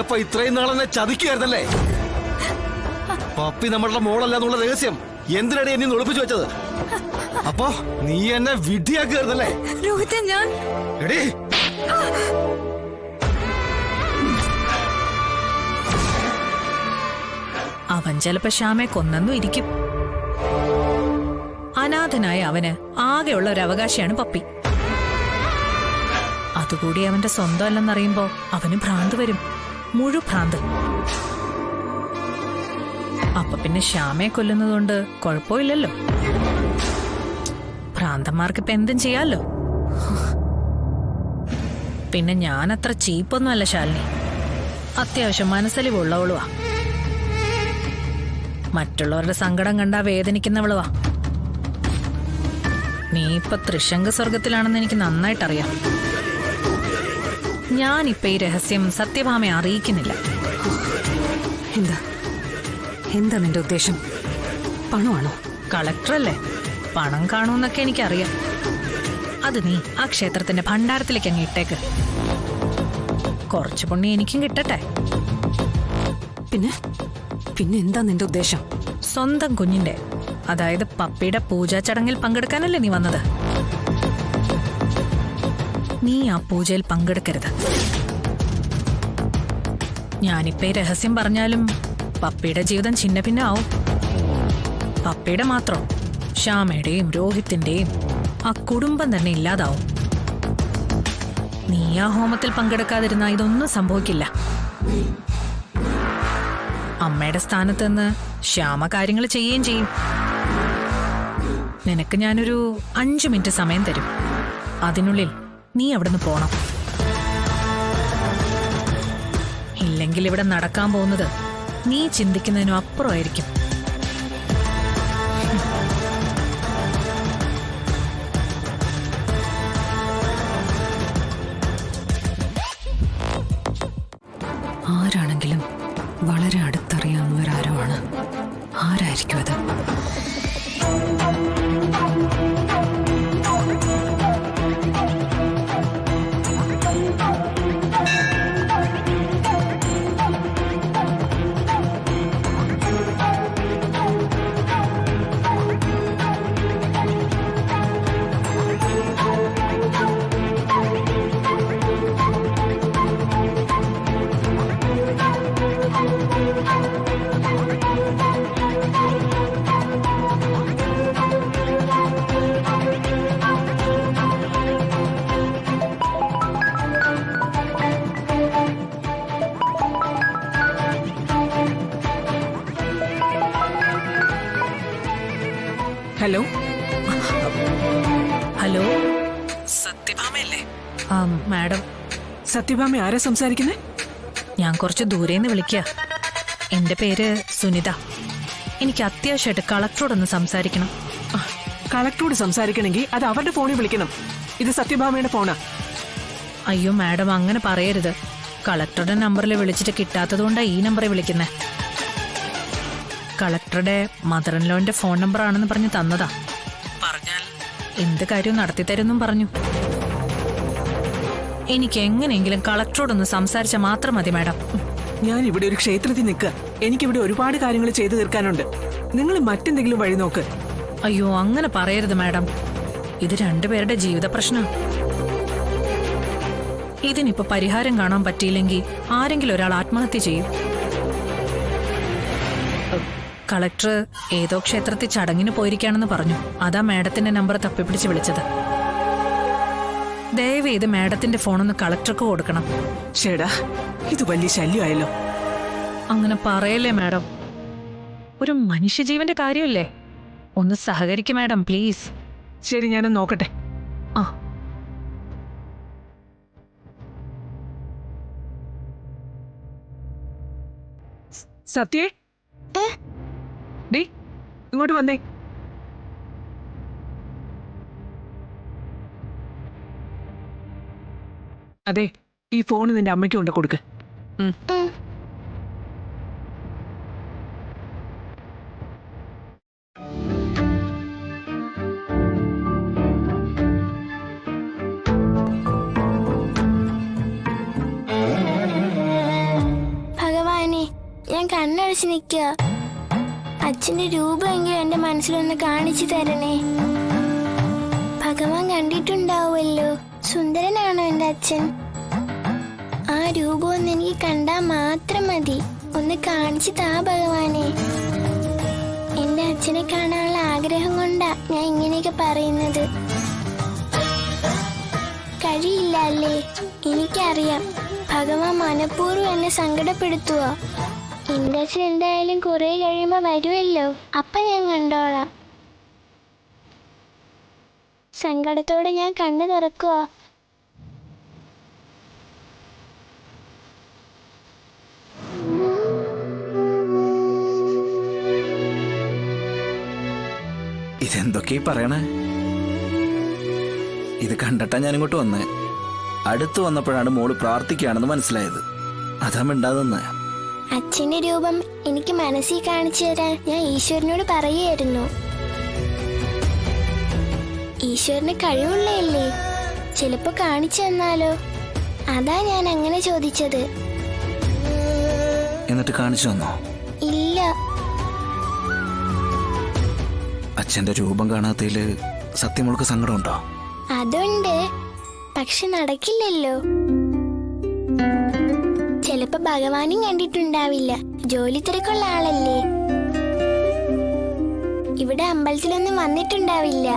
അപ്പൊ ഇത്രയും നാളെന്നെ ചതിക്കുകയായിരുന്നല്ലേ? പപ്പി നമ്മളുടെ മോളല്ല എന്നുള്ള രഹസ്യം എന്തിനാണ് എന്നെ ഒളിപ്പിച്ചു വെച്ചത്? അപ്പൊ നീ എന്നെ വിഡ്ഢിയാക്കുകയായിരുന്നല്ലേ? രോഹിത്തെ, ഞാൻ എടീ, അവൻ ചിലപ്പോ ശ്യാമെ കൊന്നെന്നും ഇരിക്കും. അനാഥനായ അവന് ആകെയുള്ള ഒരു അവകാശിയാണ് പപ്പി. അതുകൂടി അവന്റെ സ്വന്തം അല്ലെന്നറിയുമ്പോ അവന് ഭ്രാന്ത് വരും, ഭ്രാന്ത്. അപ്പൊ പിന്നെ ശ്യാമയെ കൊല്ലുന്നതുകൊണ്ട് കുഴപ്പമില്ലല്ലോ. ഭ്രാന്തന്മാർക്ക് ഇപ്പൊ എന്തും ചെയ്യാലോ. പിന്നെ ഞാൻ അത്ര ചീപ്പൊന്നും അല്ല ശാലിനി. അത്യാവശ്യം മനസ്സലിവുള്ളവളുവാ. മറ്റുള്ളവരുടെ സങ്കടം കണ്ടാ വേദനിക്കുന്നവളുവാ. നീ ഇപ്പൊ ത്രിശങ്ക സ്വർഗത്തിലാണെന്ന് എനിക്ക് നന്നായിട്ടറിയാം. ഞാനിപ്പൊ ഈ രഹസ്യം സത്യഭാമയെ അറിയിക്കുന്നില്ല. എന്താ നിന്റെ ഉദ്ദേശം? പണമാണോ? കളക്ടറല്ലേ, പണം കാണുമെന്നൊക്കെ എനിക്കറിയാം. അത് നീ ആ ക്ഷേത്രത്തിന്റെ ഭണ്ഡാരത്തിലേക്ക് അങ്ങ് ഇട്ടേക്ക്. കുറച്ചു പുണ്യം എനിക്കും കിട്ടട്ടെ. പിന്നെ എന്താ നിന്റെ ഉദ്ദേശം? സ്വന്തം കുഞ്ഞിന്റെ, അതായത് പപ്പിയുടെ പൂജാ ചടങ്ങിൽ പങ്കെടുക്കാനല്ലേ നീ വന്നത്? നീ ആ പൂജയിൽ പങ്കെടുക്കരുത്. ഞാനിപ്പോ ഈ രഹസ്യം പറഞ്ഞാലും പപ്പിയുടെ ജീവിതം ചിന്ന ഭിന്ന ആവും. പപ്പിയുടെ മാത്രം, ശ്യാമയുടെയും രോഹിത്തിന്റെയും ആ കുടുംബം തന്നെ ഇല്ലാതാവും. നീ ആ ഹോമത്തിൽ പങ്കെടുക്കാതിരുന്ന ഇതൊന്നും സംഭവിക്കില്ല. അമ്മയുടെ സ്ഥാനത്ത് നിന്ന് ശ്യാമ കാര്യങ്ങൾ ചെയ്യുകയും ചെയ്യും. നിനക്ക് ഞാനൊരു 5 മിനിറ്റ് സമയം തരും. അതിനുള്ളിൽ നീ അവിടുന്ന് പോണം. ഇല്ലെങ്കിൽ ഇവിടെ നടക്കാൻ പോകുന്നത് നീ ചിന്തിക്കുന്നതിനും അപ്പുറമായിരിക്കും. ആരാണെങ്കിലും വളരെ അടുത്തറിയാവുന്നവരാരോ ആണ്. ആരായിരിക്കും അത്? ഹലോ ഹലോ, സത്യഭാമയല്ലേ? മാഡം. സത്യഭാമ, ആരാ സംസാരിക്കുന്നേ? ഞാൻ കുറച്ച് ദൂരേന്ന് വിളിക്കുക. എന്റെ പേര് സുനിത. എനിക്ക് അത്യാവശ്യമായിട്ട് കളക്ടറോടൊന്ന് സംസാരിക്കണം. കളക്ടറോട് സംസാരിക്കണമെങ്കിൽ അത് അവരുടെ ഫോണിൽ വിളിക്കണം. ഇത് സത്യഭാമയുടെ ഫോണാ. അയ്യോ മാഡം, അങ്ങനെ പറയരുത്. കളക്ടറുടെ നമ്പറിൽ വിളിച്ചിട്ട് കിട്ടാത്തതുകൊണ്ടാണ് ഈ നമ്പറിൽ വിളിക്കുന്നത്. കളക്ടറുടെ മദർ ഇൻ ലോന്റെ ഫോൺ നമ്പർ ആണെന്ന് പറഞ്ഞ് തന്നതാ. പറഞ്ഞാൽ എന്ത് കാര്യവും നടത്തിത്തരുന്നും പറഞ്ഞു. എനിക്ക് എങ്ങനെയെങ്കിലും കളക്ടറോടൊന്ന് സംസാരിച്ചാൽ മാത്രം മതി മാഡം. ഞാൻ ഇവിടെ ഒരു ക്ഷേത്രത്തിൽ നിൽക്കുക. എനിക്കിവിടെ ഒരുപാട് കാര്യങ്ങൾ ചെയ്തു തീർക്കാനുണ്ട്. നിങ്ങൾ മറ്റെന്തെങ്കിലും വഴി നോക്ക്. അയ്യോ, അങ്ങനെ പറയരുത് മാഡം. ഇത് രണ്ടുപേരുടെ ജീവിത പ്രശ്നം. ഇതിനിപ്പോ പരിഹാരം കാണാൻ പറ്റിയില്ലെങ്കിൽ ആരെങ്കിലും ഒരാൾ ആത്മഹത്യ ചെയ്യും. കളക്ടർ ഏതോ ക്ഷേത്രത്തിൽ ചടങ്ങിന് പോയിരിക്കാണെന്ന് പറഞ്ഞു. അതാ മാഡത്തിന്റെ നമ്പർ തപ്പിപ്പിടിച്ച് വിളിച്ചത്. ദയവ് ഇത് മാഡത്തിന്റെ ഫോണൊന്ന് കളക്ടർക്ക് കൊടുക്കണം. ചേടാ, ഇത് വലിയ ശല്യമായല്ലോ. അങ്ങനെ പറയല്ലേ മാഡം. ഒരു മനുഷ്യജീവന്റെ കാര്യമല്ലേ. ഒന്ന് സഹകരിക്കും മാഡം, പ്ലീസ്. ശരി, ഞാനൊന്ന് നോക്കട്ടെ. ആ, സത്യേ, ഡേ ഇങ്ങോട്ട് വന്നേ. അതെ, ഈ ഫോൺ നിന്റെ അമ്മയ്ക്ക് കൊണ്ട് കൊടുക്ക്. നിൽക്കുക. അച്ഛന്റെ രൂപമെങ്കിലും എന്റെ മനസ്സിലൊന്ന് കാണിച്ചു തരണേ. ഭഗവാൻ കണ്ടിട്ടുണ്ടാവുമല്ലോ. സുന്ദരനാണോ എന്റെ അച്ഛൻ? ആ രൂപം ഒന്ന് എനിക്ക് കണ്ടാ മാത്രം മതി. ഒന്ന് കാണിച്ചു താ ഭഗവാനെ. എന്റെ അച്ഛനെ കാണാനുള്ള ആഗ്രഹം കൊണ്ടാ ഞാൻ ഇങ്ങനെയൊക്കെ പറയുന്നത്. കഴിയില്ല അല്ലേ? എനിക്കറിയാം. ഭഗവാൻ മനഃപൂർവ്വം എന്നെ സങ്കടപ്പെടുത്തുക. എന്റെ അച്ഛൻ എന്തായാലും കുറെ കഴിയുമ്പോ വരുമല്ലോ, അപ്പൊ ഞാൻ കണ്ടോളാം. സങ്കടത്തോടെ ഞാൻ കണ്ണു തുറക്കുക. ഇതെന്തൊക്കെയാ പറയണേ? ഇത് കണ്ടിട്ടാ ഞാനിങ്ങോട്ട് വന്നേ. അടുത്ത് വന്നപ്പോഴാണ് മോള് പ്രാർത്ഥിക്കുകയാണെന്ന് മനസ്സിലായത്. അതാ മിണ്ടാതെന്ന്. അച്ഛന്റെ രൂപം എനിക്ക് മനസ്സിൽ കാണിച്ചു തരാൻ ഞാൻ ഈശ്വരനോട് പറയായിരുന്നു. ഈശ്വരന് കഴിവുള്ളയല്ലേ, ചിലപ്പോ കാണിച്ചു തന്നാലോ? അതാ ഞാൻ അങ്ങനെ ചോദിച്ചത്. എന്നിട്ട് കാണിച്ചു തന്നോ? ഇല്ല. അച്ഛന്റെ രൂപം കാണാത്തതില് സത്യം മോൾക്ക് സങ്കടമുണ്ടോ? അതുണ്ട്, പക്ഷെ നടക്കില്ലല്ലോ. ചിലപ്പോ ഭഗവാനും കണ്ടിട്ടുണ്ടാവില്ല. ജോലി തിരക്കുള്ള ആളല്ലേ. ഇവിടെ അമ്പലത്തിലൊന്നും വന്നിട്ടുണ്ടാവില്ല.